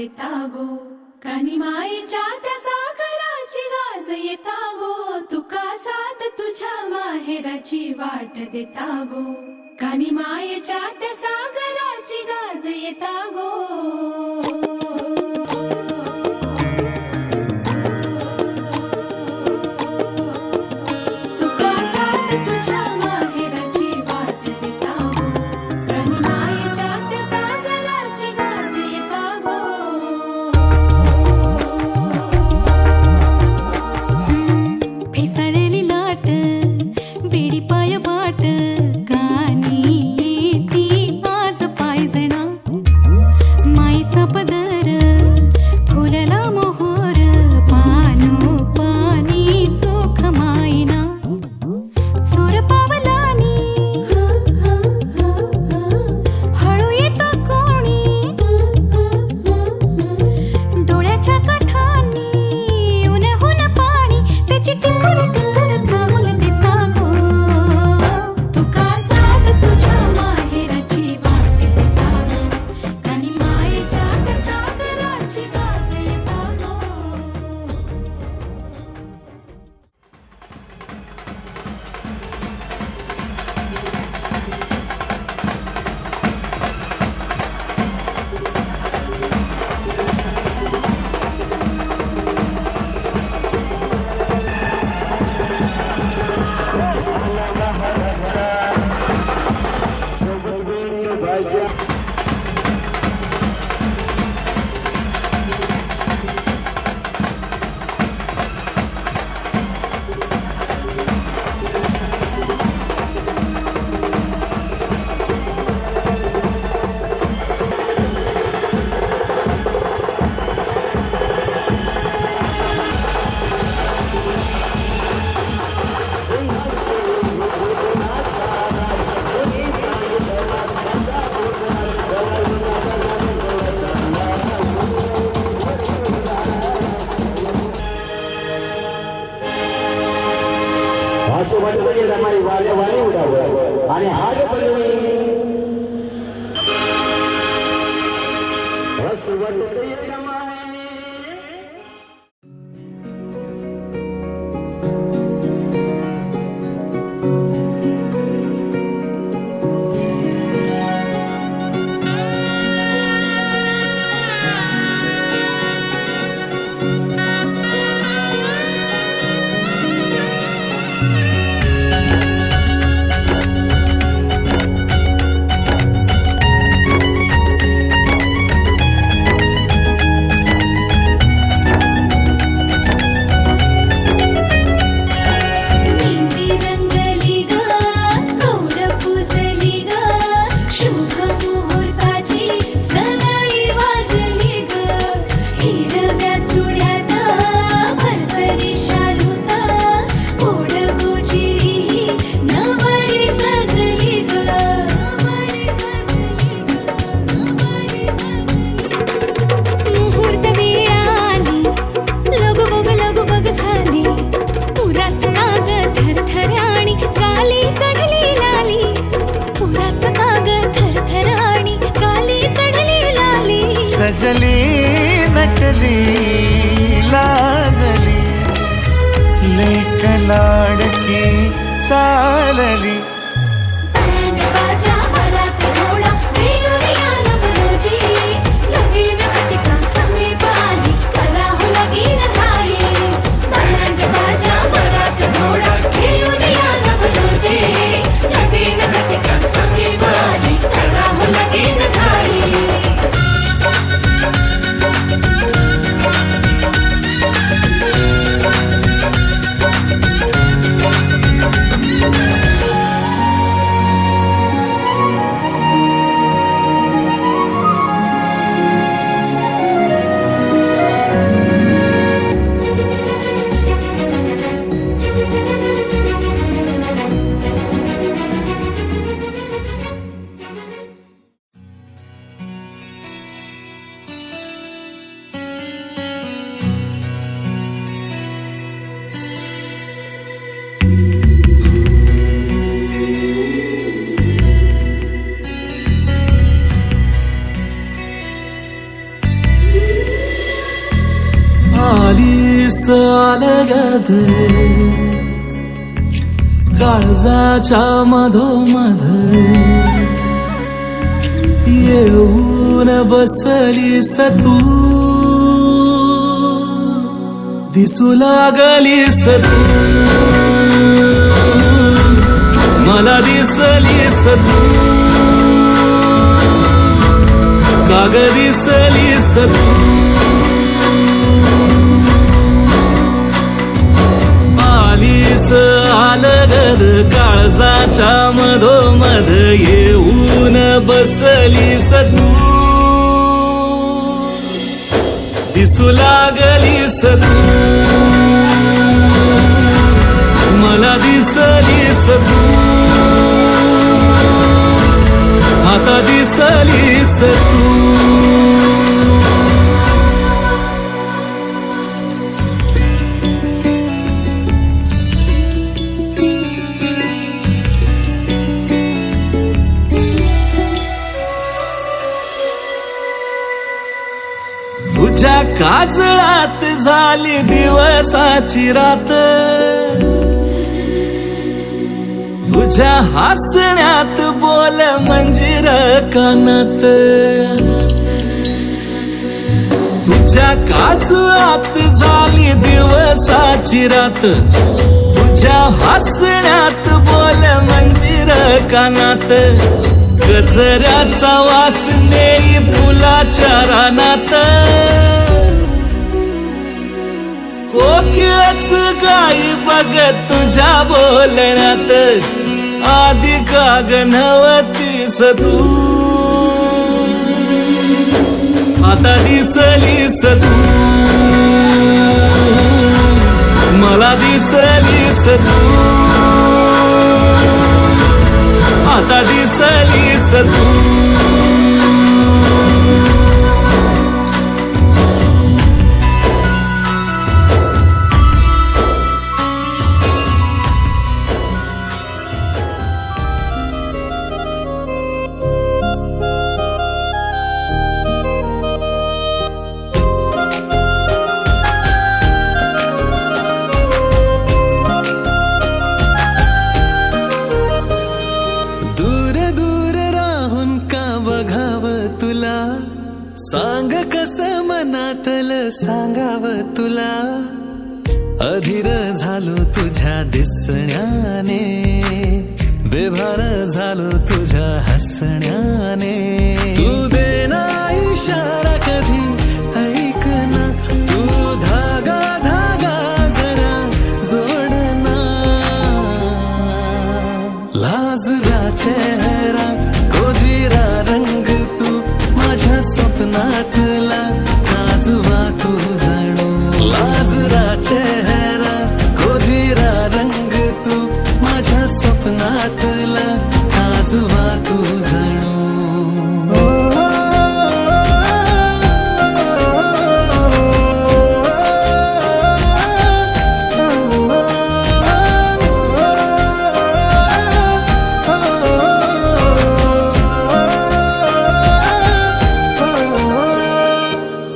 देता गो. कानी मायेच्या त्या सागराची गाज येता गो. तुका साथ तुझ्या माहेराची वाट देता गो. कानी मायेच्या त्या सागराची गाज येता गो. असं वाटतं की रमाई वाऱ्या वारे उडावं आणि हाड पडली असं वाटतं की रमाई. सजली नटली लाजली लेक लाडकी चालली. दिस अलगद काळजाच्या मधोमध येऊन बसलीस तू दिसू लागलीस तू मला दिसलीस तू काग दिसलीस तू आलीस अलगद काळजाच्या मधोमध येऊन बसलीस तू दिसू लागलीस तू मला दिसलीस तू आता दिसलीस तू तुझ्या काजळात झाली दिवसाची रात तुझ्या हसण्यात बोल मंजिर कानात तुझ्या काजळात झाली दिवसाची रात तुझ्या हसण्यात बोल मंजिर कानात गजऱ्याचा वास नेई फुलाच्या रानात कोकिळच गाई बघत तुझ्या बोलण्यात आधी का गणवतीस तू आता दिसलीस तू मला दिसलीस तू आता दिसलीस तू सांग कस मनातलं सांगाव तुला अधीर झालो तुझ्या दिसण्याने बेभान झालो तुझ्या हसण्याने तू देना इशारा कधी ऐक ना तू धागा धागा जरा जोडना लाजरा चेहरा कोजिरा रंग तू माझ्या स्वप्नातला काजवा तू जणू लाजरा चेहरा कोजिरा रंग तू माझ्या स्वप्नातला काजवा तू जणू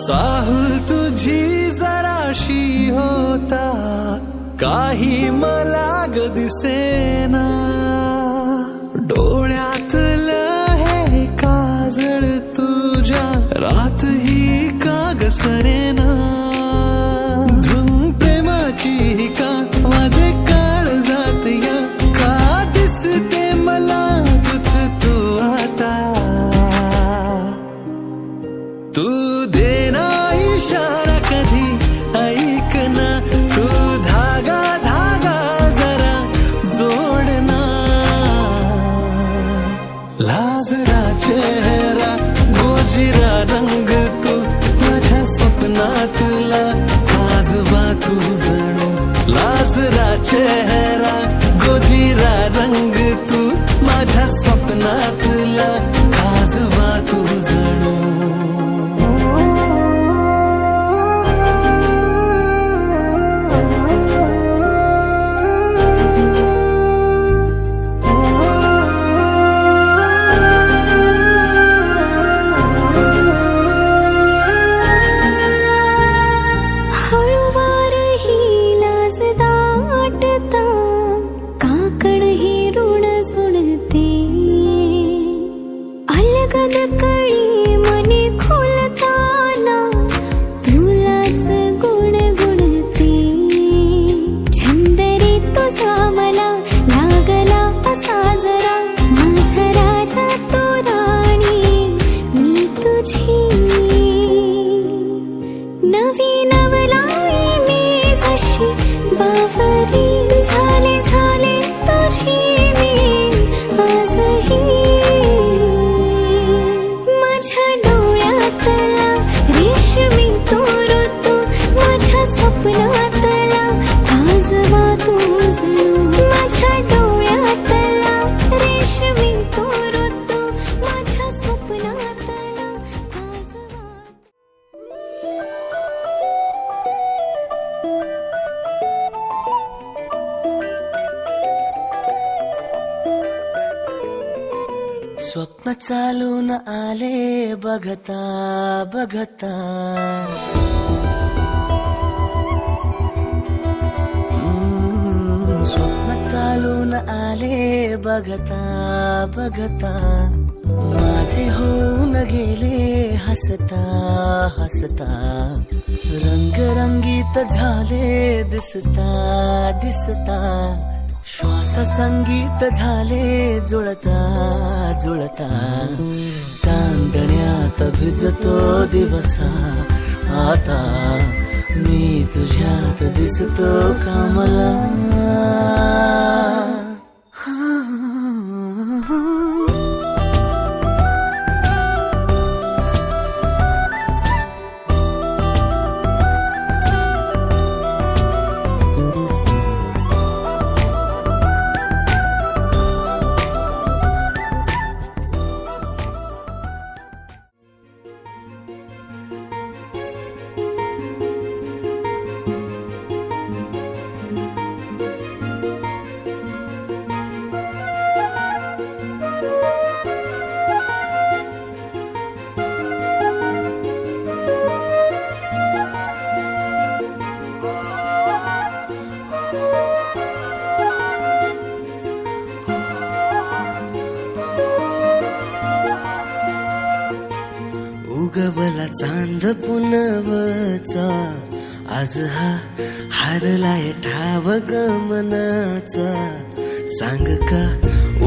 चाहूल तुझी जराशी होता काही मला ग दिसेना डोळ्यातलं हे काजळ तुझ्या रात ही काग सरेना धुन प्रेमाची का माझे काळ जात या का दिसते मला तुझ तू आता तू देना इशारा कधी ऐक ना तू धागा धागा जरा जोडना लाजरा चेहरा गोजिरा रंग तू माझ्या स्वप्नातला काजवा तू जणू लाजरा चेहरा गोजिरा रंग तू माझ्या स्वप्नातला काजवा तू जणू हळूवार स्वप्न चालून आले बघता बघता. स्वप्न चालून आले बघता बघता. माझे होऊन गेले हसता हसता. रंगरंगीत झाले दिसता दिसता. श्वास संगीत झाले जुळता जुळता. चांदण्यात भिजतो दिवसा आता. मी तुझ्यात दिसतो कामला. उगवला चांद पुनवचा. आज हा हारलाय ठाव गमनाचा. सांग का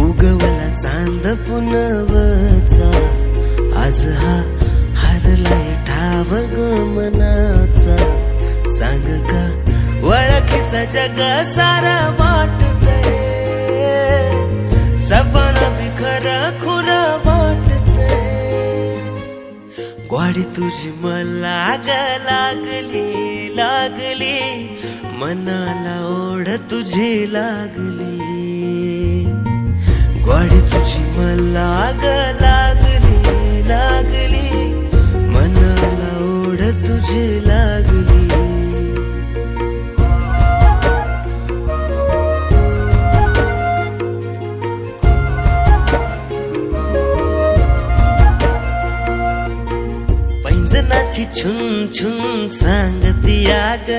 उगवला चांद पुनवचा. आज हा हारलाय ठाव गमनाचा. सांग का ओळखीचा जग सारा वाटतंय. सपना बिखर खुरा वाटतंय. ग्वाडी तुझी मला लागली लागली. मनाला ओढ तुझी लागली. ग्वाडी तुझी मला लागली लागली. मनाला ओढ तुझी लागली. पैंजनाची छुन छुन सांगतिया ग.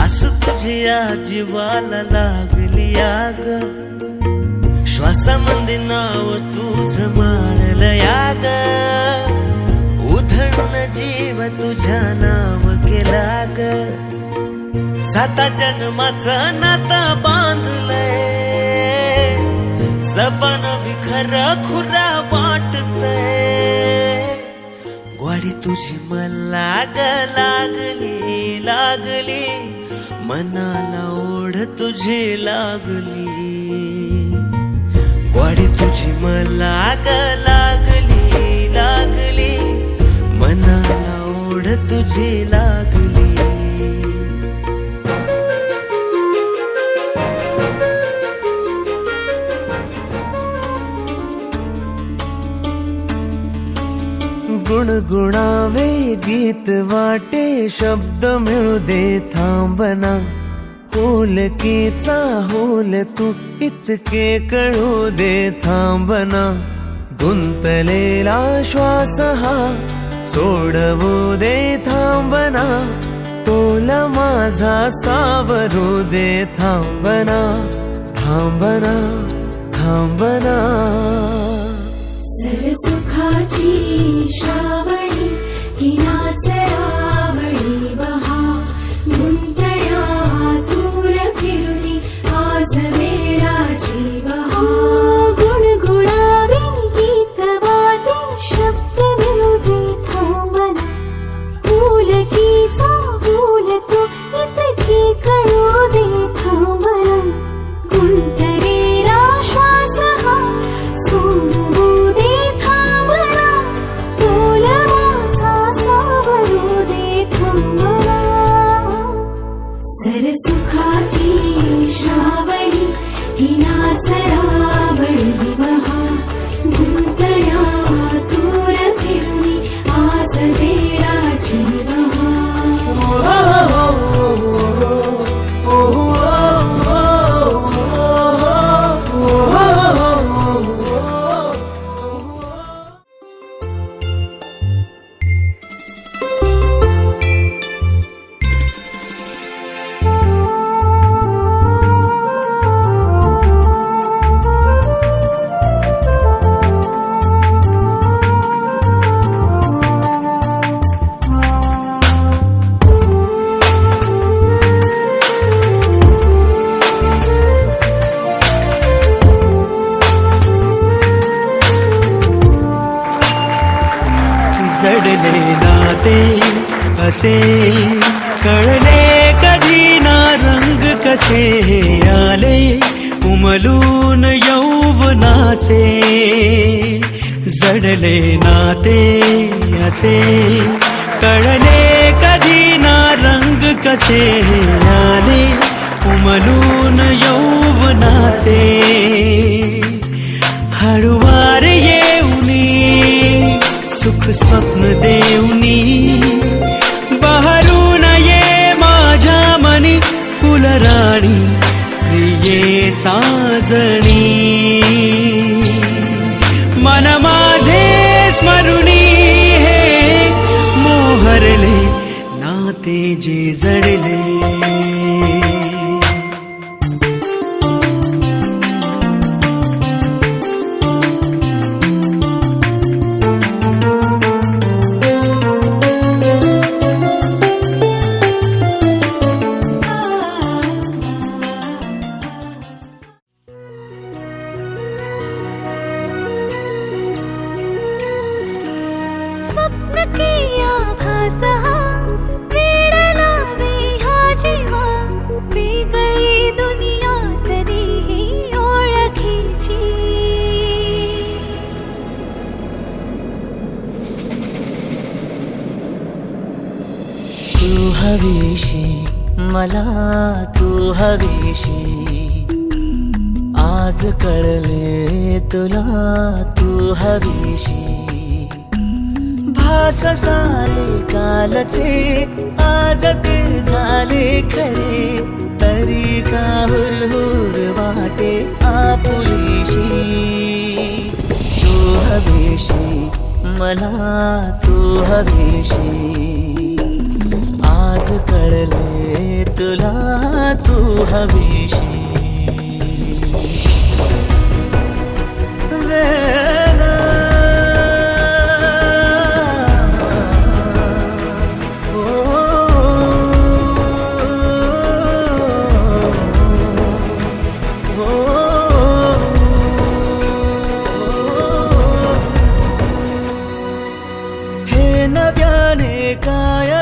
असं तुझ्या जीवाला लागली ग. श्वासामध्ये नाव तुझं माळलं ग. उधळून जीव तुझ्या नाव केला ग. 7 जन्माचं नातं बांधलंय. सपन बिखर खुरा वाटतंय. ग्वाडी तुझी मला लागली लागली. मनाला ओढ तुझी लागली. ग्वाडी तुझी मला लागली लागली. मनाला ओढ तुझी लागली. गुणगुणावे गीत वाटे. शब्द मिळू दे थांबना. होलकीचा होल तू इतके कळू दे थांबना. गुंतलेला श्वास हा सोडवू दे थांबना. तोला माझा सावरू दे थांबना थांबना थांबना. सरसुखाची श्रावणी ही नाच रावळी बहा. गुंतण्यातून फिरुनी आज वेळाची बहा. गुणगुणावे गीत वाटे. शब्द मिळू दे थांबना. फुलकीचा फुल तू इतके कळू दे थांबना. गुंतलेला श्वास हा सोडवू दे थांबना. तोला माझा सावरू दे थांबना. सरसुखाची श्रावणी ही नाच रावळी बहा. गुंतण्यातून फिरुनी आज वेळाची बहा. जडले नाते असे कळले कधी ना रंग कसे आले उमलून यौवनाचे जडले नाते असे कळले कधी ना रंग कसे आले उमलून यौवनाचे हळुवार येऊनी सुख स्वप्न देऊनी बहरून ये माझ्या मनी फुलराणी प्रिये साजणी मन माझे स्मरुणी हे मोहरले नाते जे जडले स्वप्न की आभास हा वेड लावे हा जीवा वेगळी दुनिया तरीही ओळखीची तू हवीशी मला तू हवीशी आज कळले तुला तू हवीशी भास सारे कालचे आज ते झाले खरे तरी का हुरहुर वाटे आपुलीशी तू हवीशी मला तू हवीशी आज कळले तुला तू हवीशी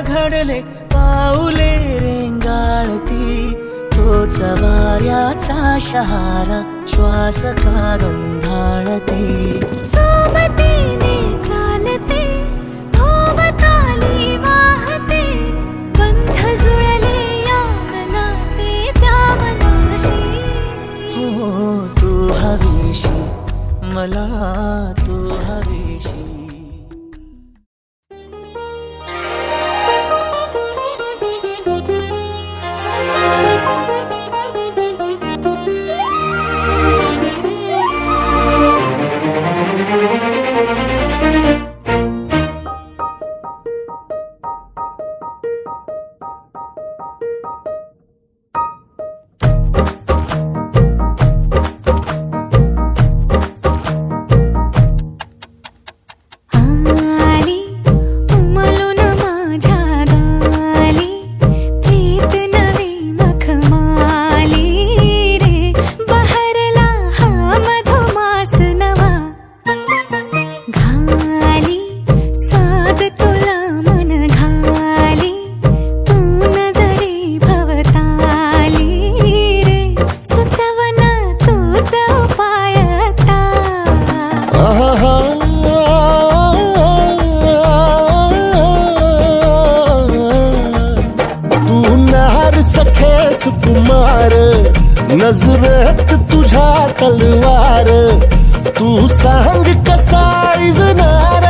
घडले पाऊले रेंगाळती तोच वाऱ्याचा शहारा श्वास का गंधाळते सोबतीने चालते भोवताली वाहते बंध जुळले या मनाचे त्या मनाशी हो तू हवीशी मला तू हवीशी सुकुमार नजरेत तुझ्या तलवार तू सांग कसा इजनार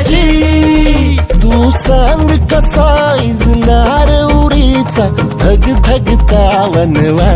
जी तू सांग कसा इजनार उरीचा धग धगता वनवा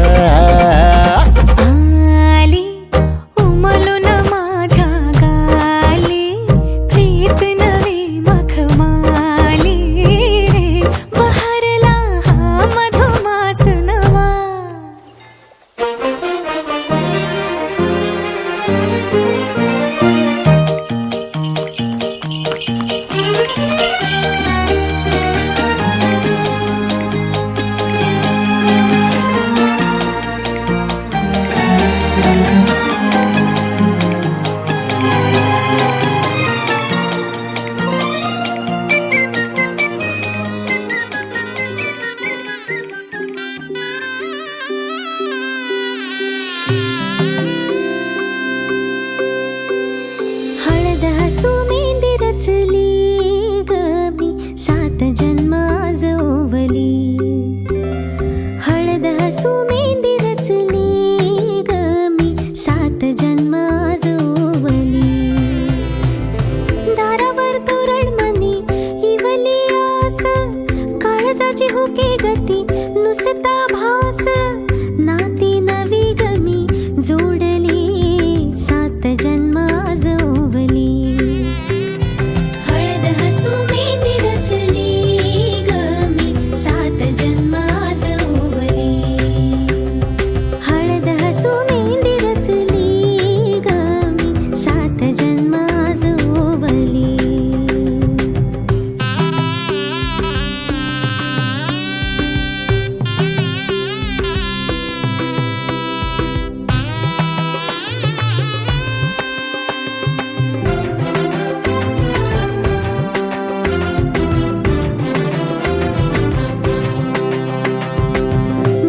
ठुके गती नुसता भास नाती नवी गमी जोडली सात जन्म आज ओवली हळद हसू मेंदी रचली गमी सात जन्म आज ओवली हळद हसू मेंदी रचली गमी सात जन्म आज ओवली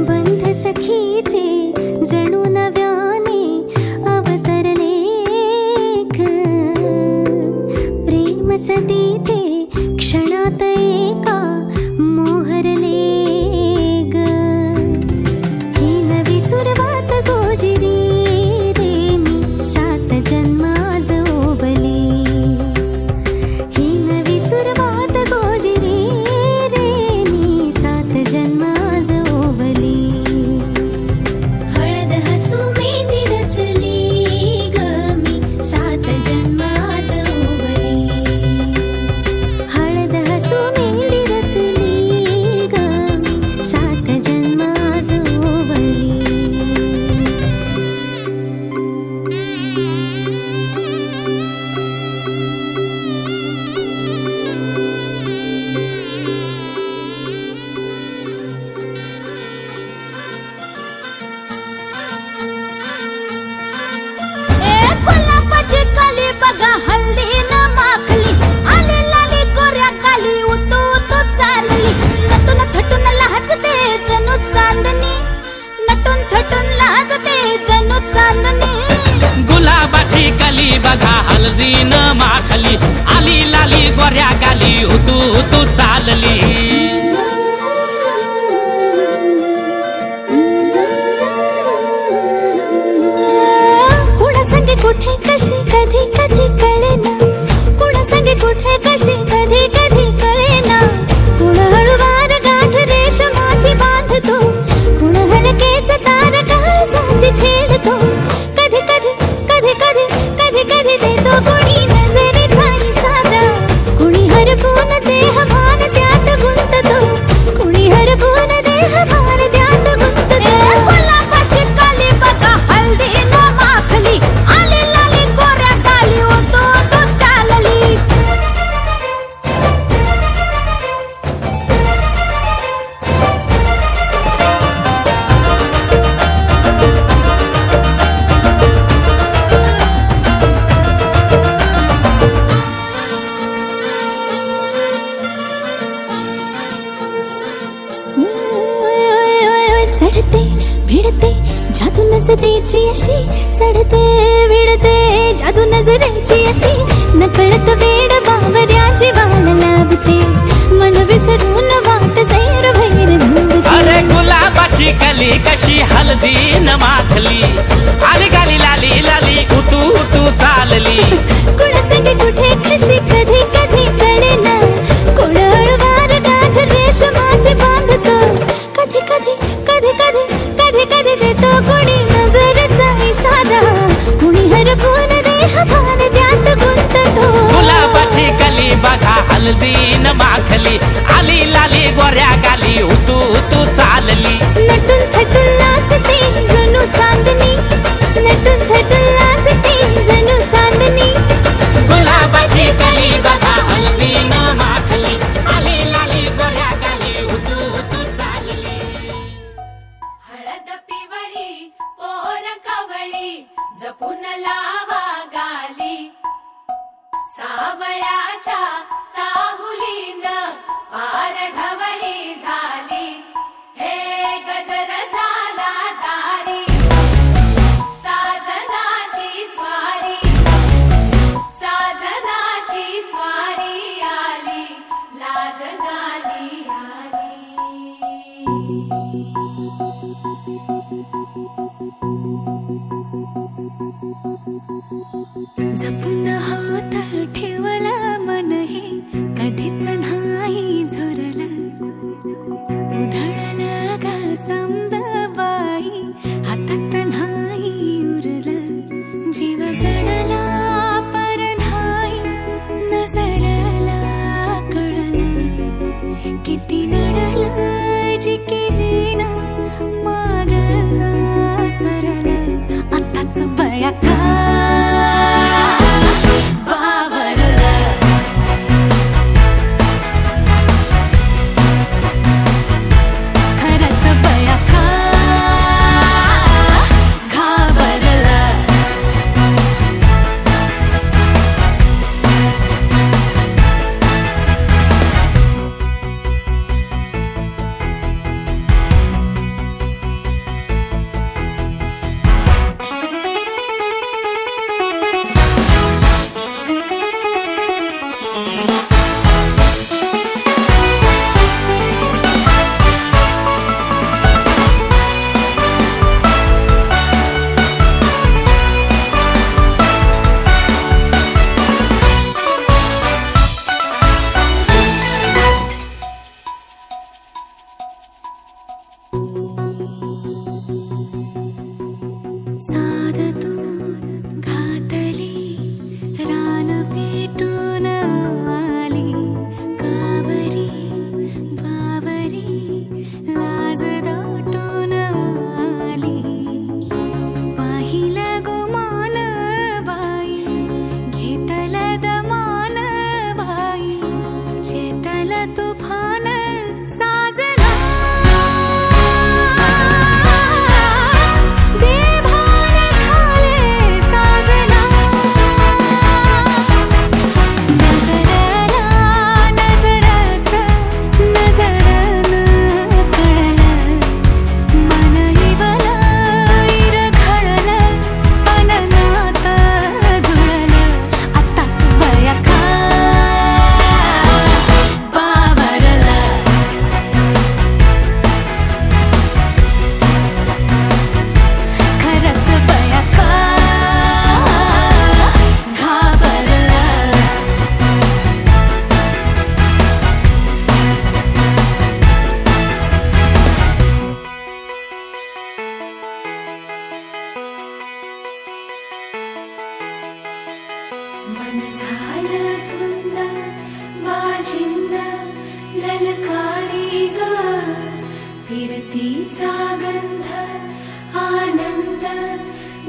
बंध सखीचे जणू नव्याने अवतरले ग प्रेम सदीचे क्षणात एका मोहरले ग ही नवी सुरवात गोजिरी रे मी सात जन्म आज ओवली ही नवी सुरवात गोजिरी रे मी सात जन्म आज ओवली हळद हसू मेंदी रचली गमी सात जन्म आज ओवली हळद हसू मेंदी रचली गमी सात जन्म आज ओवली गुलाबाची कली बघा हल्दी न माखली आली लाली गोऱ्या गाली उतू उतू चालली नटून थटून लाजते जणू चांदणी नटून थटून लाजते जणू चांदणी गुलाबाची कली बघा हळदी न माखली आली लाली गोऱ्या गाली उतू उतू चालली कुणा संगे कुठे कशी कधी कधी कळेना कुणा संगे कुठे कशी कधी कधी कळेना कुण हळूवार गाठ रेशमाची बांधतो कुण हलकेच तार काळजाची छेडतो कधी कधी कधी कधी कधी कधी देतो कुणी नजरेचा इशारा कुणी हरपून देह भान त्यात गुंततो कुणी हरपून देह भान त्यात गुंततो गुलाबाची कली बघा हल्दी न माखली आली लाली गोऱ्या गाली उतू उतू चालली चढते भिडते जादू नजरेची अशी चढते भिडते जादू नजरेची अशी नकळत वेड बावऱ्याची वाण लाभते मन विसरून वाट सैर भैर धुंदते अरे गुलाबाची कली कशी हळदी न माखली आली गाली लाली लाली उतू उतू चालली कुणासाठी कुठे कशी कधी कधी कळेना कुण हळूवार गाठ रेशमाची बांधतो कधी कधी कधी कधी कधी कधी देतो कुणी नजरेचा इशारा कुणी हरपून देह भान त्यात गुंततो गुलाबाची कली बघा हळदी न माखली आली लाली गोऱ्या गाली उतू उतू चालली नटून थटून लाजते जणू चांदणी नटून थटून लाजते जणू चांदणी गुलाबाची कली बघा हळदी न माखली आली लाली गोऱ्या गाली उतू उतू चालली हळद पिवळी पोर कवळी जपून लावा गाली सावळ्याच्या चाहुलीन पार ढवळी झाली हे गजर झाला दारी साजनाची स्वारी साजनाची स्वारी आली लाज गाली आली जपून हात ठेवला मन हे कधीच नाही झुरलं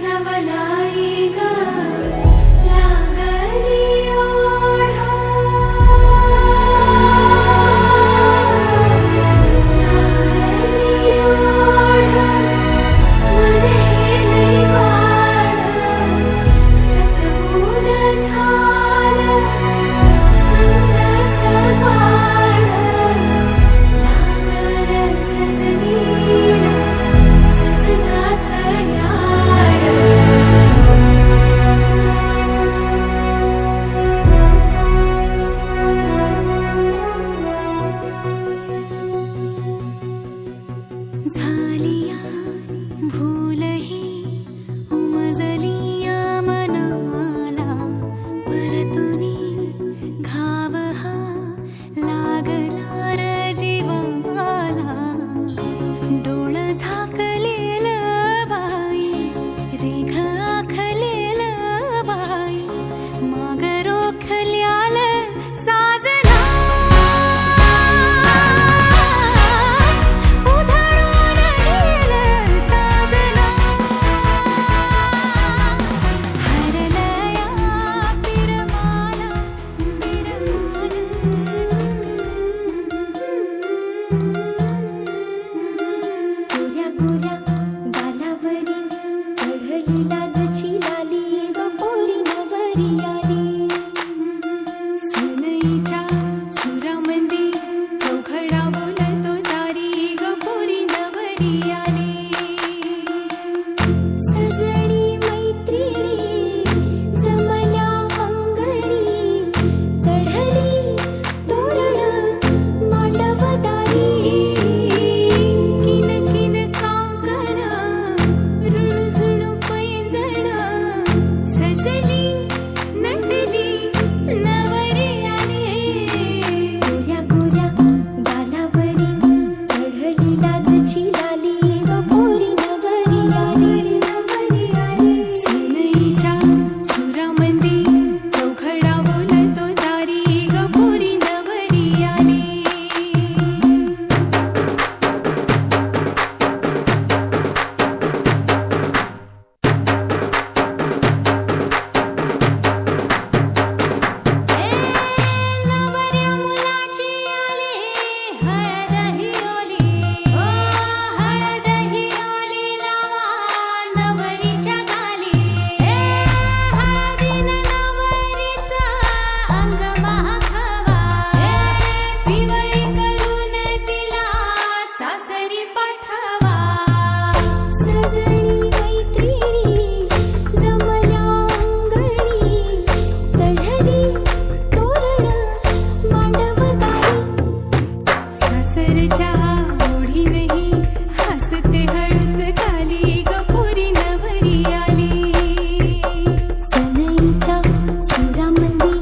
नवलाई ग लागली ओढा, लागली ओढा, मन हे लई वाढ, सतबूड झालं समजाचं पाड, लागलं सजनीला सजनाचं याड. झालिया भूलही उमजलिया मनाला, परतुनी घाव हा लागला र जीवाला. डोळ झाकलेल बाई, रेघ आखलेल बाई, माग रोखल्याल साजना, उधळून गेलं साजना. हरलया पिरमाला गोऱ्या गोऱ्या गालावरी चढली लाजची लाली ग पोरी नवरी आली. सनईच्या सुरामंदी चौघडा बोलतो दारी ग पोरी नवरी आली. सजणी मैत्रिणी जमल्या अंगणी, चढली तोरण मांडवदारी. किन किन कांकण रुणझुण पैंजण, सजली नटली नवरी आली. गोऱ्या गोऱ्या गालावरी चढली लाजची लाली ग पोरी नवरी आली. नवरी आली. सनईच्या सुरामंदी चौघडा बोलतो दारी ग पोरी नवरी आली. नवऱ्या मुलाची आली हळद ही ओली, ओ हळद ही ओली लावा नवरीच्या गाली. हळदीनं नवरीचं अंग महाखावा, पिवळी करून तिला सासरी पाठवा. सजणी मैत्रिणी जमल्या अंगणी, चढली तोरण मांडवदारी. सासरच्या ओढीनही हसते हळूच खाली ग पोरी नवरी आली. सनईच्या सुरामंदी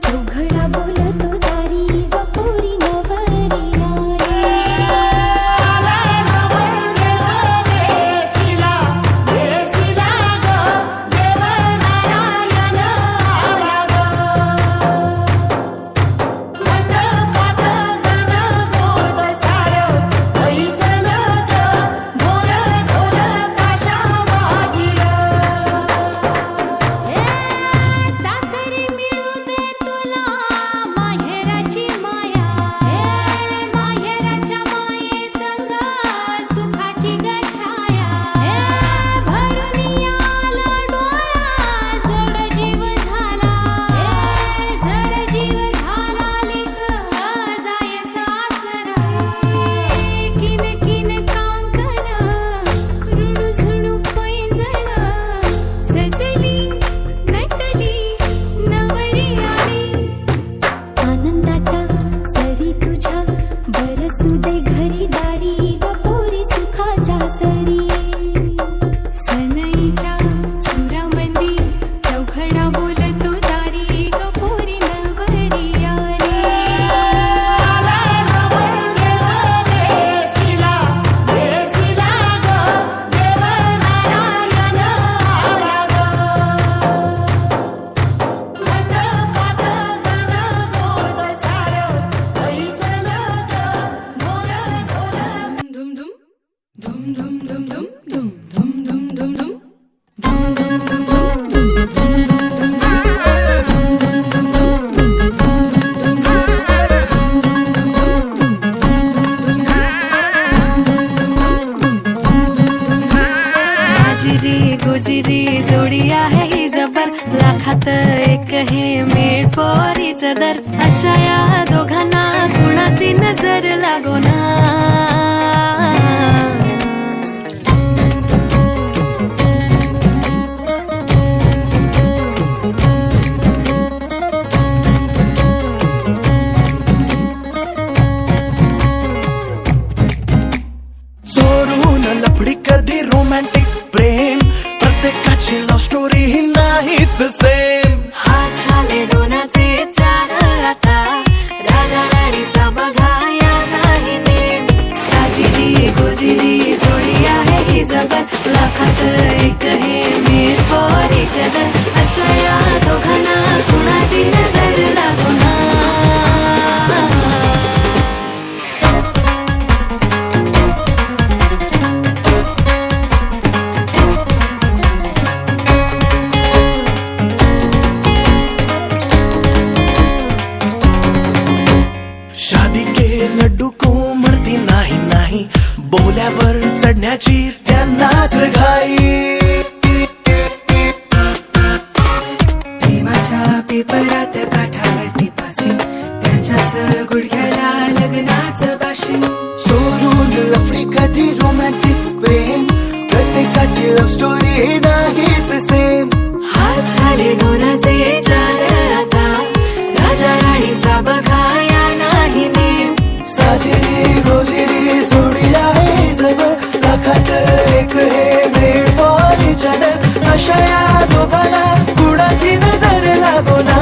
चौघडा बोलतो दारी ग पोरी नवरी आली. सासरी मिळू दे तुला माहेराची माया, माहेराच्या माये संग सुखाची ग छाया. भरून आला डोळा जड जीव झाला, जड जीव झाला लेक जाय सासरा. किन किन कांकण रुणझुण पैंजण, सजली नटली नवरी आली. आनंदाच्या सरी तुझ्या बरसू दे घरी दारी ग पोरी सुखाच्या सरी. सनईच्या सुरामंदी चौघडा बोलतो दारी ग पोरी नवरी आली. गोजिरी जोडी आहे ही जबर, लाखात एक हे मेड फॉर इच अदर. अशा या दोघांना कुणाची नजर लागो ना. चोरून लफडी कधी रोमॅन्टिक प्रेम, प्रत्येकाची लव्ह स्टोरी ही नाहीच सेम. हात झाले दोनाचे चार आता, राजा राणीचा बघा या नाही नेम. साजिरी गोजिरी जोडी आहे ही जबर, लाखात एक हे मेड फॉर इच अदर. अशा या दोघांना कुणाची नजर लागो ना. शादी के लड्डू को म्हणती नाही नाही, बोल्यावर चढण्याची त्यांनाच घाई. प्रेमाच्या पेपरात काठावरती पासी, त्यांच्याच गुडघ्याला लग्नाचं बाशी. चोरून लफडी कधी रोमॅन्टिक प्रेम, प्रत्येकाची लव्ह स्टोरी नाहीच सेम. हात झाले दोनाचे चार आता, राजा राणीचा बघा या नाही नेम. साजिरी गोजिरी जोडी आहे जबर, लाखात एक हे मेड फॉर इच अदर. अशा या दोघांना कुणाची नजर लागो ना.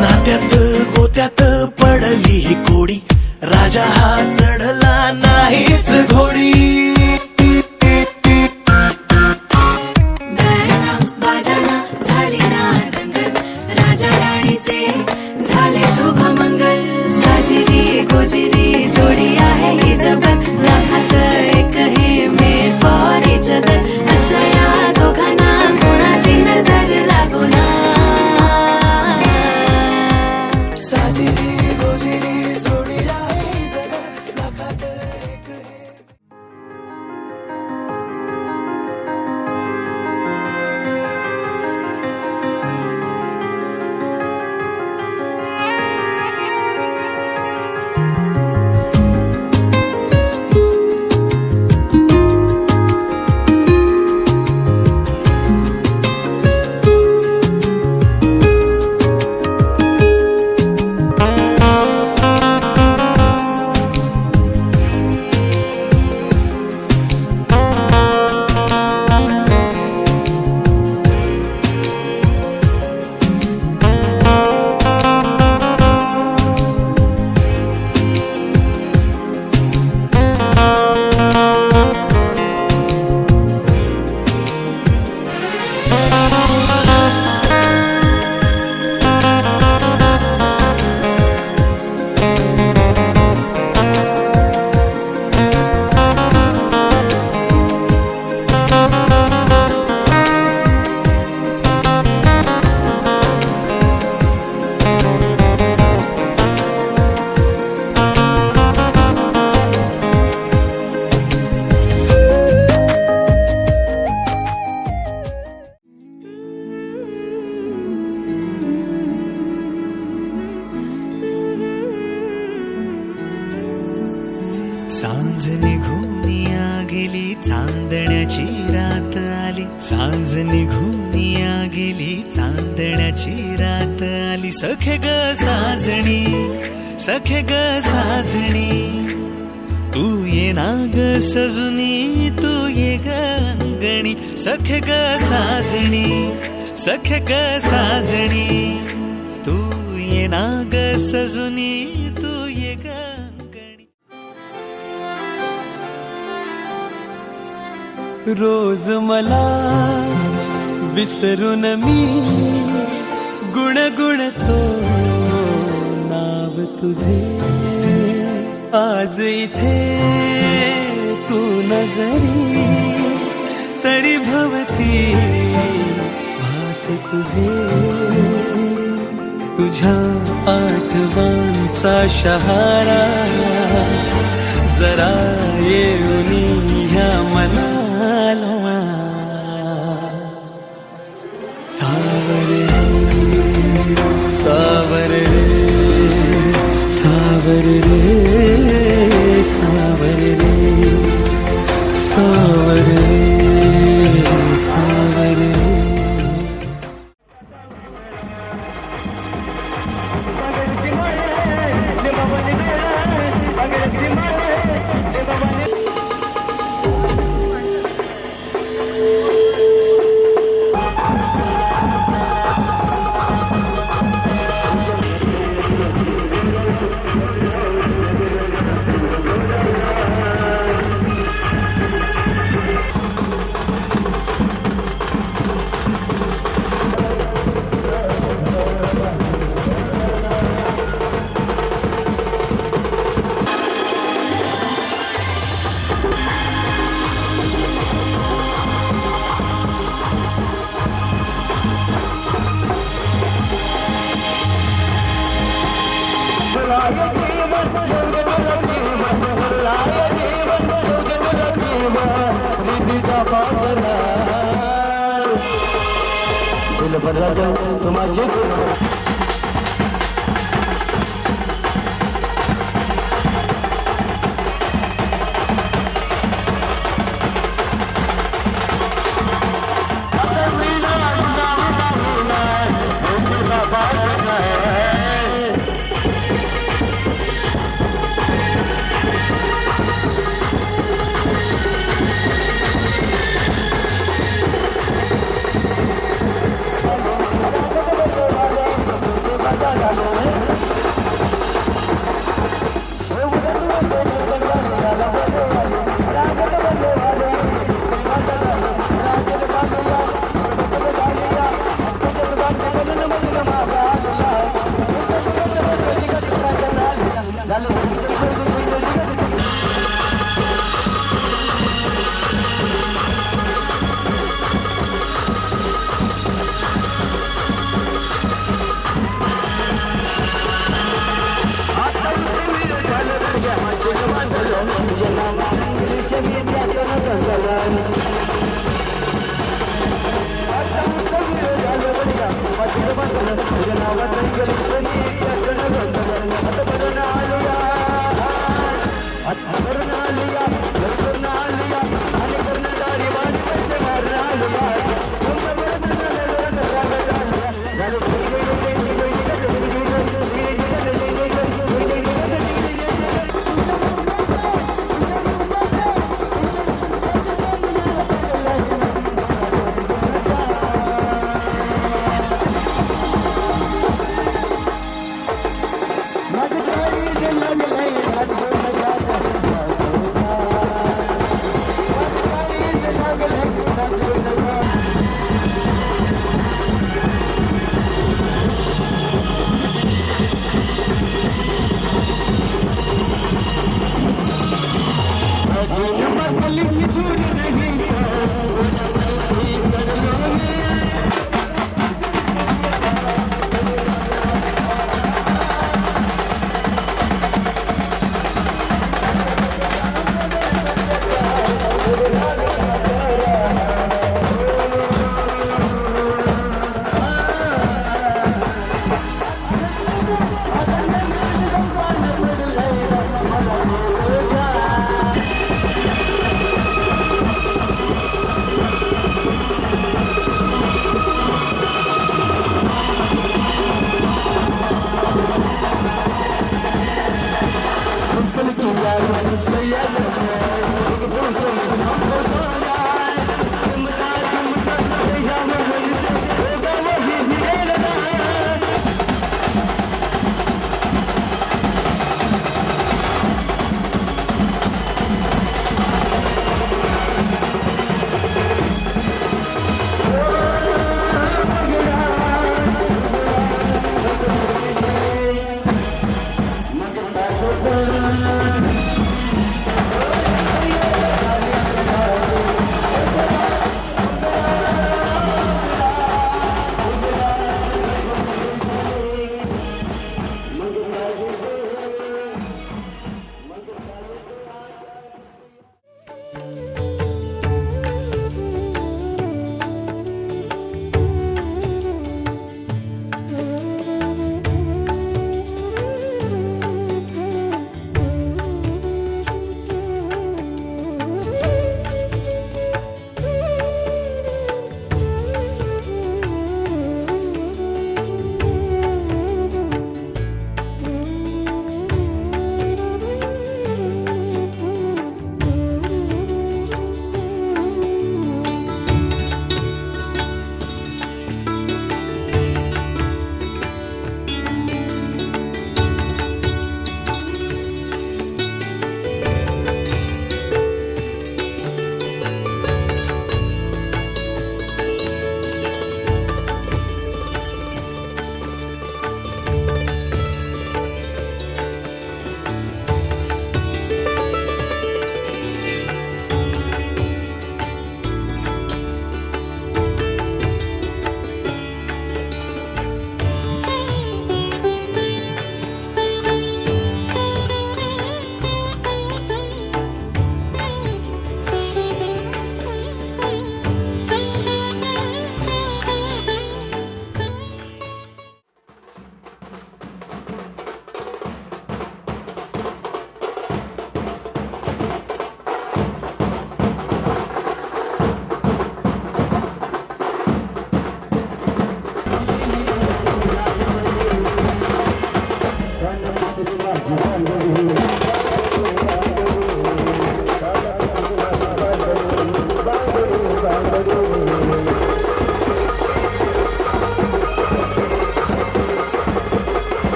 नात्यात गोत्यात पडली ही कोडी, राजा हा चढला नाहीच घोडी. गायना बाजाना झाली ना दंगल, राजा राणीचे झाले शुभ मंगल. साजिरी गोजिरी जोडी आहे ही जबर, लाखात एक हे मेड फॉर इच अदर. अशा या दोघांना कोणाची नजर लागो ना. साजिरी गोजिरी जोडी आहे जबर, लाखात एक हे. सांज निघून या गेली, चांदण्याची रात आली. सांज निघून या गेली, चांदण्याची रात आली. सखे ग साजणी, सखे ग साजणी, तू ये ना ग सजुनी, तू ये ग अंगणी. सखे ग साजणी, सखे ग साजणी, तू ये ना ग सजुनी, तू ये ग अंगणी. रोज मला विसरून मी गुणगुणतो नाव भाव तुझे आज इथे तू नजरी तरी भवती भास तुझे तुझ्या आठवांचा शहारा जरा येऊनी ह्या मनाला सावरे सावरे सावरे सावरे सावरे सावरे तुमाची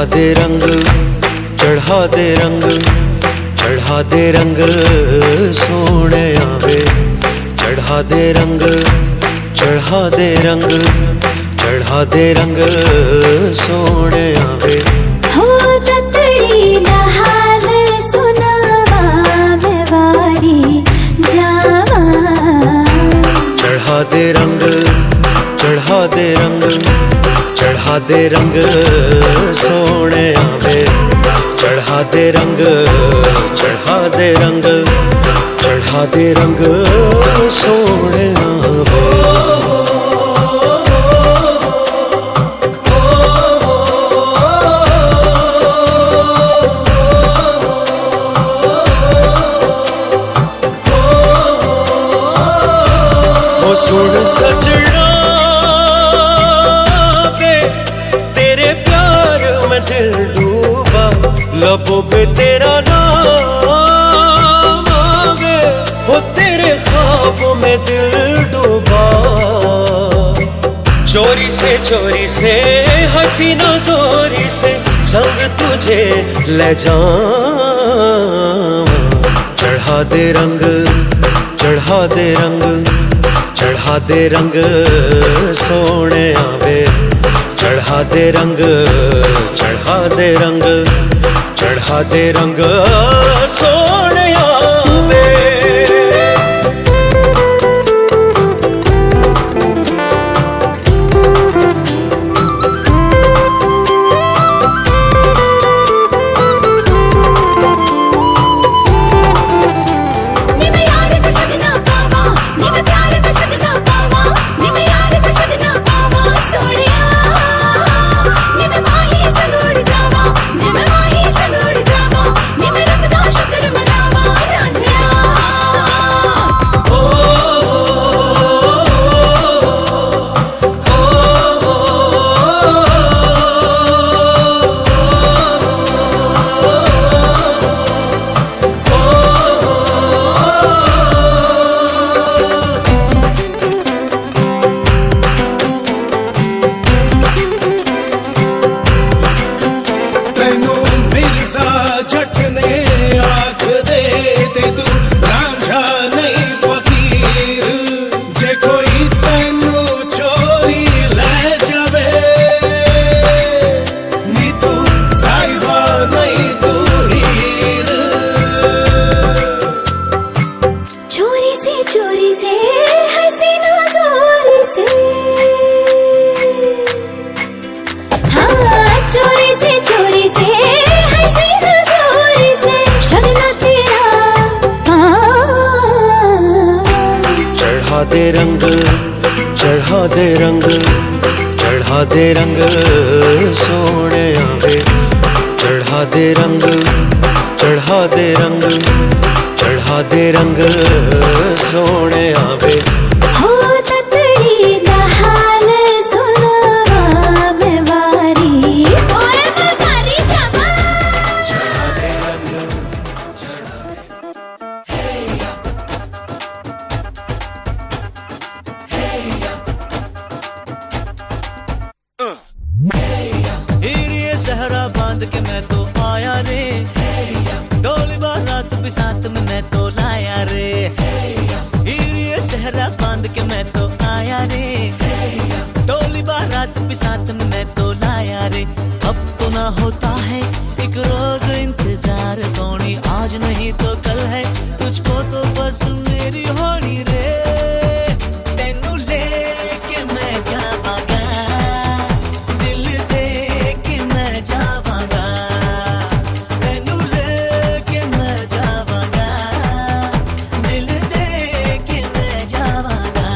चढ़ा दे रंग चढ़ा दे रंग चढ़ा दे रंग सोने आवे चढ़ा दे रंग चढ़ा दे रंग चढ़ा दे रंग सोने आवे हो ततड़ी ना हाल सुनावा मैं वारी जावा चढ़ा दे रंग चढ़ा दे रंग चढ़ा दे रंग सोने आवे चढ़ा दे रंग चढ़ा दे रंग चढ़ा दे रंग सोने आवे सुन सजना वे तेरे प्यार में दिल डूबा लबों पे तेरा नाम आवे हो तेरे ख्वाबों में दिल डूबा चोरी से हसीना जोरी से संग तुझे ले जाऊं चढ़ा दे रंग चढ़ा दे रंग चढ़ा दे रंग सोने आवे चढ़ा दे रंग चढ़ा दे रंग चढ़ा दे रंग सोने आवे चढ़ा दे रंग चढ़ा दे रंग चढ़ा दे रंग सोने आवे चढ़ा दे रंग चढ़ा दे रंग चढ़ा दे रंग सोने आवे हो ततड़ी ना हाल सुनावा मैं वारी ओए मैं वारी जावा चढ़ा दे रंग चढ़ा ये सहरा बांध के मैं तो आया रे डोली बारात भी साथ में मैं तो लाया रे ये सहरा बांध के मैं तो आया रे डोली बारात भी साथ में मैं तो लाया रे अब तो ना होता है एक रोज इंतजार सोनी आज नहीं तो कल है तुझको तो बस मेरी होनी रे तेनू लेके मैं जावांगा दिल दे के मैं जावांगा तेनू लेके मैं जावांगा दिल दे के मैं जावांगा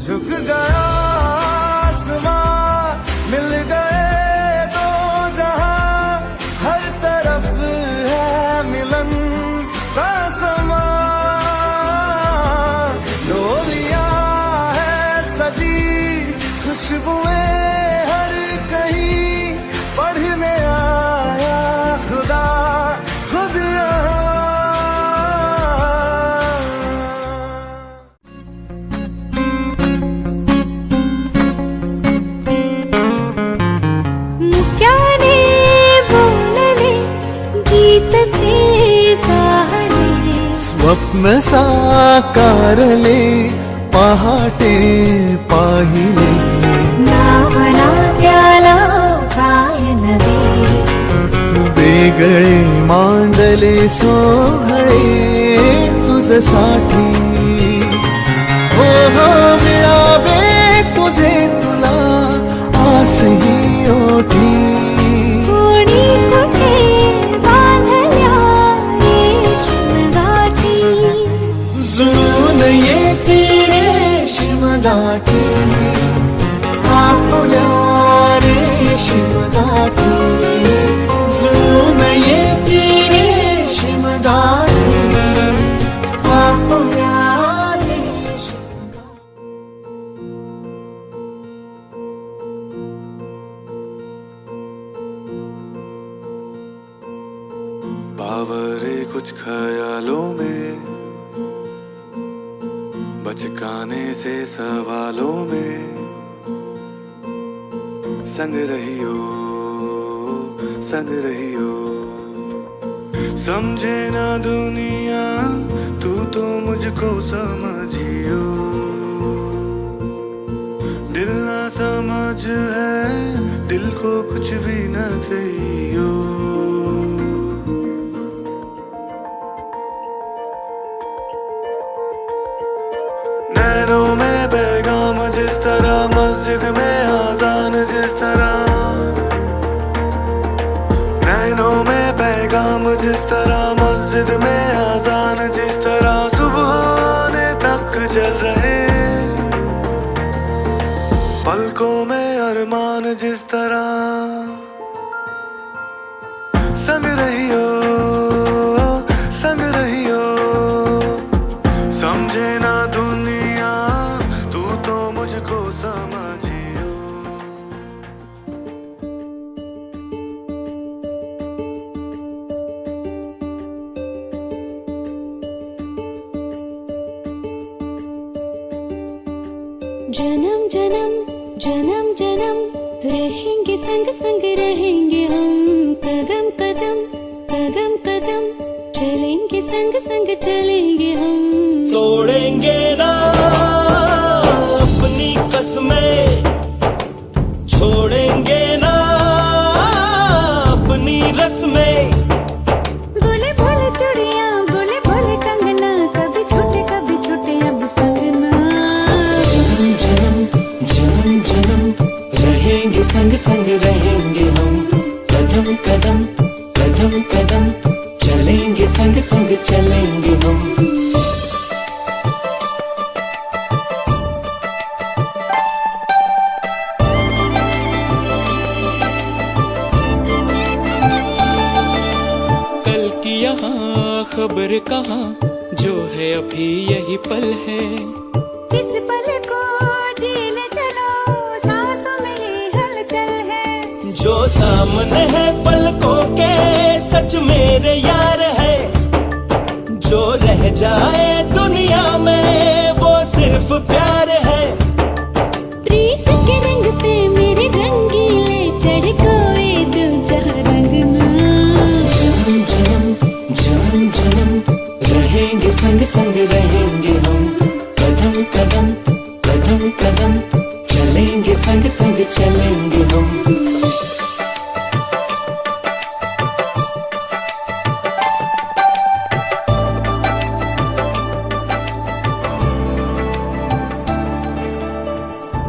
झुक गया आसमां, मिल गए दो जहां, हर तरफ है मिलन का समा। डोलियां है सजी, खुशबुएं हर कहीं, पढ़ने आया खुदा खुद यहाँ। मुक्याने बोलले गीत ते चाहले, स्वप्न साकारले पहाटे पाहिले, नावना त्याला काय नवे, वेगळे मांडले सोहळे तुझसाठी। हो हो मिळावे तुझे तुला आसही ओठी, कोणी कुठे बांधल्या रेशीम गाठी, जुळून येती रेशीम गाठी, आपुल्या रेशीम गाठी, जुळून येती रेशीम गाठी, आपुल्या रेशीम। आवारे कुछ ख्यालों में, बचकाने से सवालों में, संग रहियो संग रहियो। समझे ना दुनिया तू तो मुझको समझियो, दिल ना समझ है दिल को कुछ भी न कहियो। नैनों में पैगाम जिस तरह, मस्जिद में आजान जिस तरह, नैनों में पैगाम जिस तरह, मस्जिद में आजान जिस तरह, सुबह आने तक जल रहे, पलकों में अरमान जिस तरह, संग रहियो संग रहियो। समझे ना दुनिया तू तो मुझको समझियो। जन्म जन्म जन्म जन्म रहेंगे संग संग रहेंगे हम, कदम कदम कदम कदम चलेंगे संग संग चलेंगे हम। तोड़ेंगे ना अपनी कसमें, छोड़ेंगे ना अपनी रस्में। बोले भोले चूड़ियां बोले भोले कंगना, कभी छोटे अब संगना। जन्म जन्म जन्म जन्म रहेंगे संग संग रहेंगे हम, कदम कदम कदम कदम चलेंगे संग संग चलेंगे हम। कल की यहाँ खबर कहाँ, जो है अभी यही पल है। इस पल को जी ले चलो, सांसों में ये हलचल है। जो सामने है पलकों के सच मेरे यार है, जो रह जाए दुनिया में वो सिर्फ प्यार है। प्रीत के रंग पे मेरे रंगीले चढ़ कोई दूजा रंगना। जन्म जन्म जन्म जन्म रहेंगे संग संग रहेंगे हम, कदम कदम कदम कदम चलेंगे संग संग चलेंगे हम।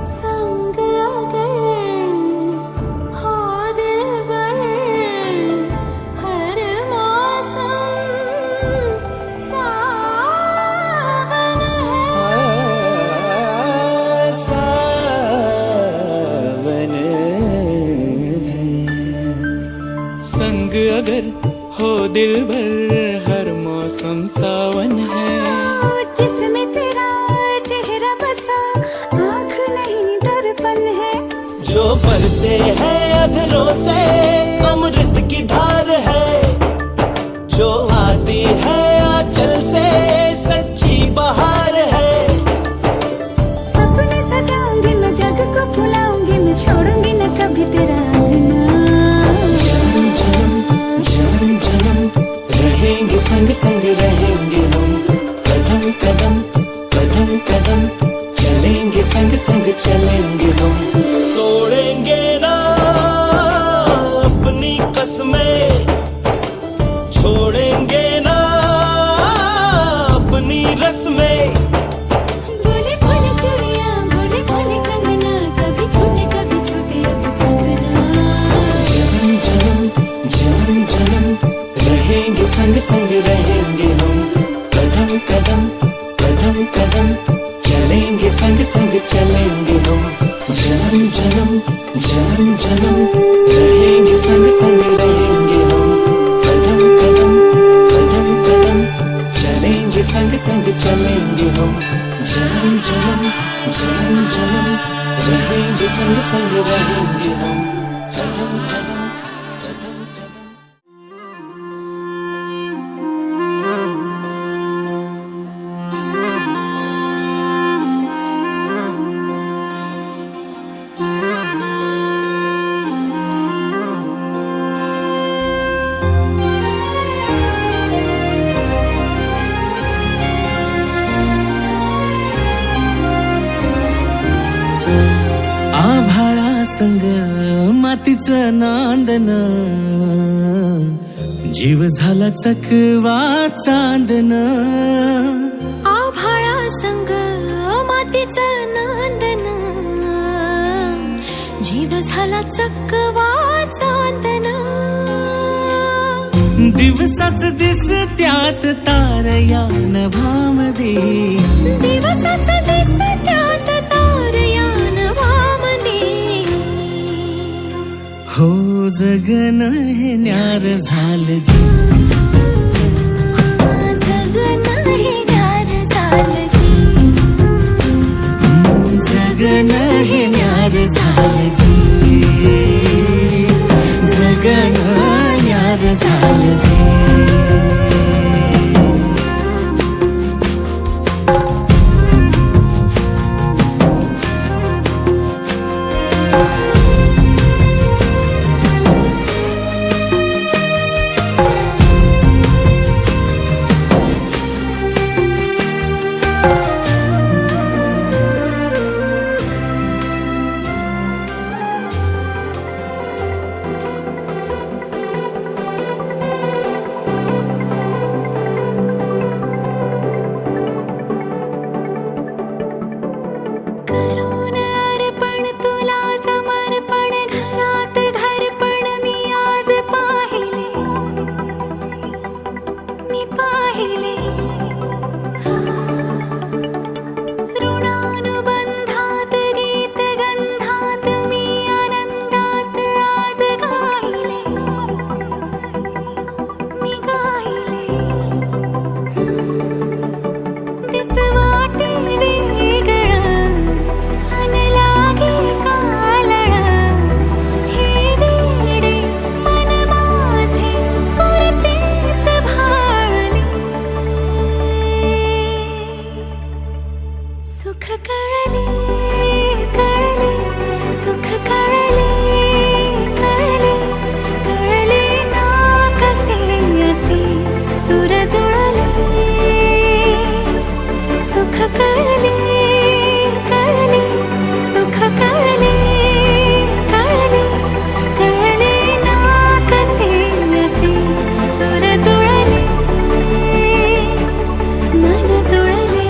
संग अगर हो दिलबर, हर मौसम सावन है। सावन संग अगर हो दिल भर, हर मौसम सावन है। जिसमें तेरा चेहरा बसा, आँख नहीं दर्पण है। जो बरसे है अधरों से अमृत की धार है, जो आती है आंचल से सच्ची बहार है। सपने सजाऊंगी मैं जग को भुलाऊंगी, मैं छोड़ूंगी न कभी तेरा अंगना। जन्म जन्म जन्म जन्म रहेंगे संग संग रहेंगे हम, कदम कदम कदम कदम चलेंगे संग संग चलेंगे हम। तोड़ेंगे ना अपनी कसमें, छोड़ेंगे ना अपनी रस्में। बोले भोले चूड़ियां बोले भोले कंगना, कभी छोटे अब संगना। जन्म जन्म जन्म जन्म रहेंगे संग संग रहेंगे हम, कदम कदम कदम कदम चलेंगे संग संग चलेंगे हम। जन्म जन्म जन्म जन्म रहेंगे संग संग रहेंगे हम, कदम कदम कदम कदम चलेंगे संग संग चलेंगे हम। जन्म जन्म जन्म जन्म रहेंगे संग संग रहेंगे हम, कदम कदम कदम कदम। संग मातीचं नांदन, जीव झाला चकवा चांदन. आभाळा संग मातीचं नांदन, जीव झाला चकवा चांदन. दिवसाच दिस त्यात तारया नभामध्ये, दिवसाच दिस त्यात तारया नभामध्ये. हो जगन हे न्यार झालं जी, जगन हे न्यार झालं जी, जगन हे न्यार झालं जी, जगन न्यार झालं जी. करून अर्पण तुला समर्पण, घरात घरपण मी आज पाहिले, मी पाहिले. ऋणानुबंधात गीत गंधात मी आनंदात आज गायले, मी गायले. दिस वाटे वेगळं अन लागे कालळं, हे वेडे मन माझे पुरतेच भाळले. सुख कळले कळले, सुख कळले कळले, कळले ना कसे असे सुर जुळले. सुख कळले कळले, सुख कळले कळले, कळले ना कसे असे सुर जुळले, मन जुळले.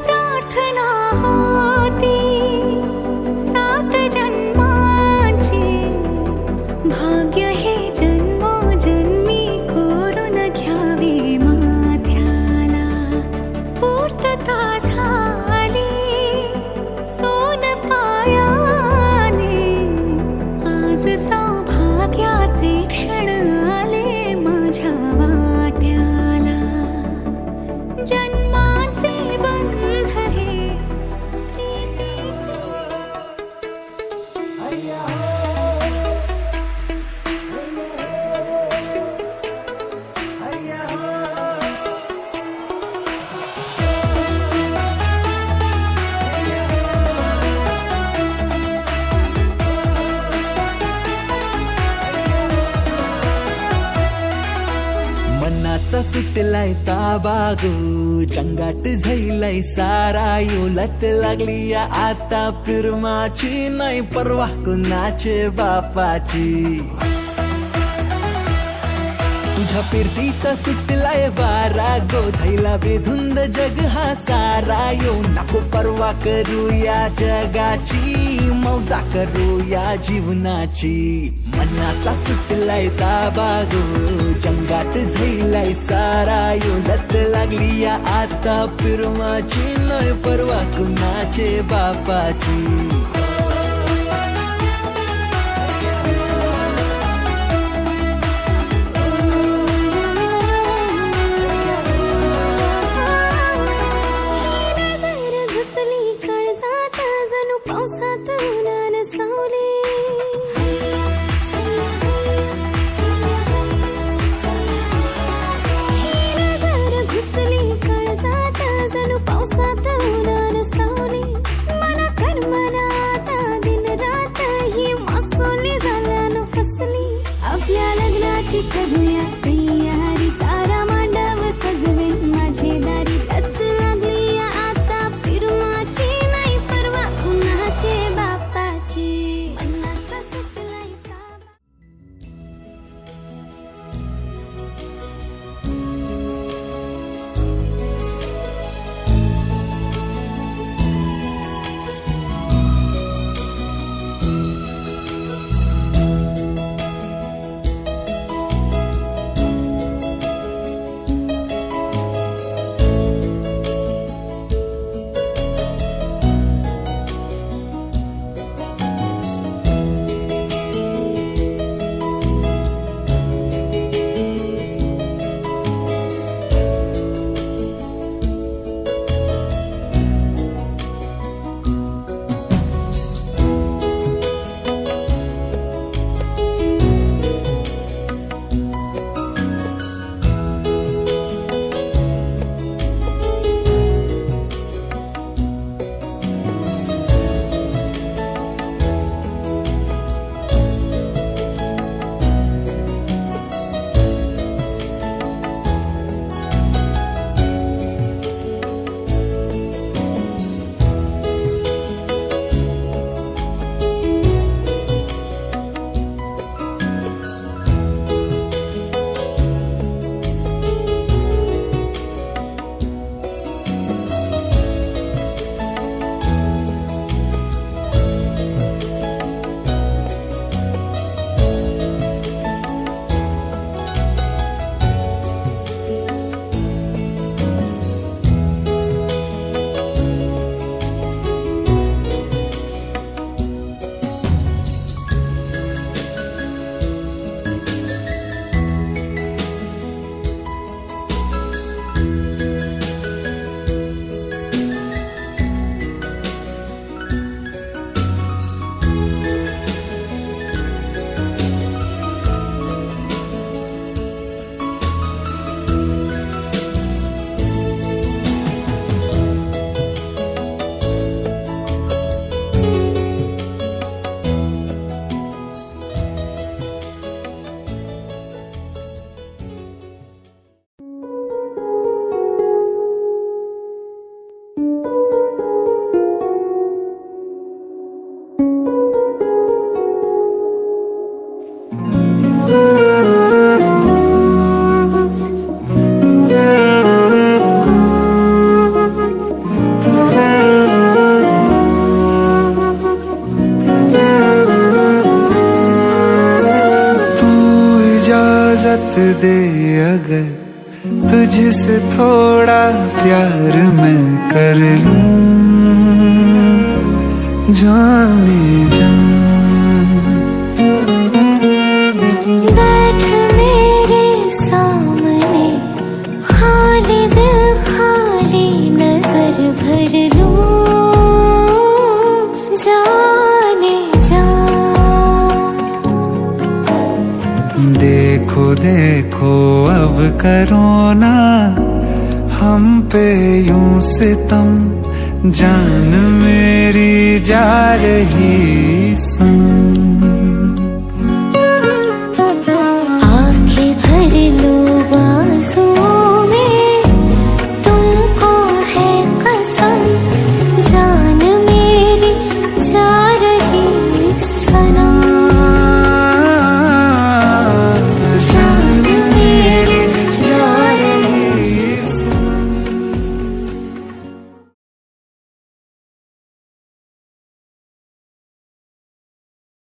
प्रार्थना होती 7 जन्मांची, भाग्य हे जन्मोजन्मी कोरून घ्यावे माथ्याला. पूर्तता झाली सोन पायाने, आज सौभाग्याचे क्षण आले माझ्या वाट्याला. जन्माचे बंध हे प्रीतीचे. मनाचा सुटलाय ताबागो, जंगाट झैलाय सारा यो. लत लागली या आता फिरमाची, नाही परवा कुणाचे बापाची. तुझ्या फिरतीचा सुटलाय वारा गो, झैला बेधुंद जग हा सारा यो. नको परवा करू या जगाची, मौजा करू या जीवनाची. मनाचा सुटलाय ताबागो, जंगाट झैलाय सारा यो. लत लागली या आता फिरमाची, नाही परवा कुणाचे बापाची. साथ दे अगर तुझसे थोड़ा प्यार मैं कर लूं जाने जान। बैठ मेरे सामने खाली दिल खाली नजर भर लूं जाने जा। देखो देखो अब करो ना हम पे यूं सितम, जान मेरी जा रही सन।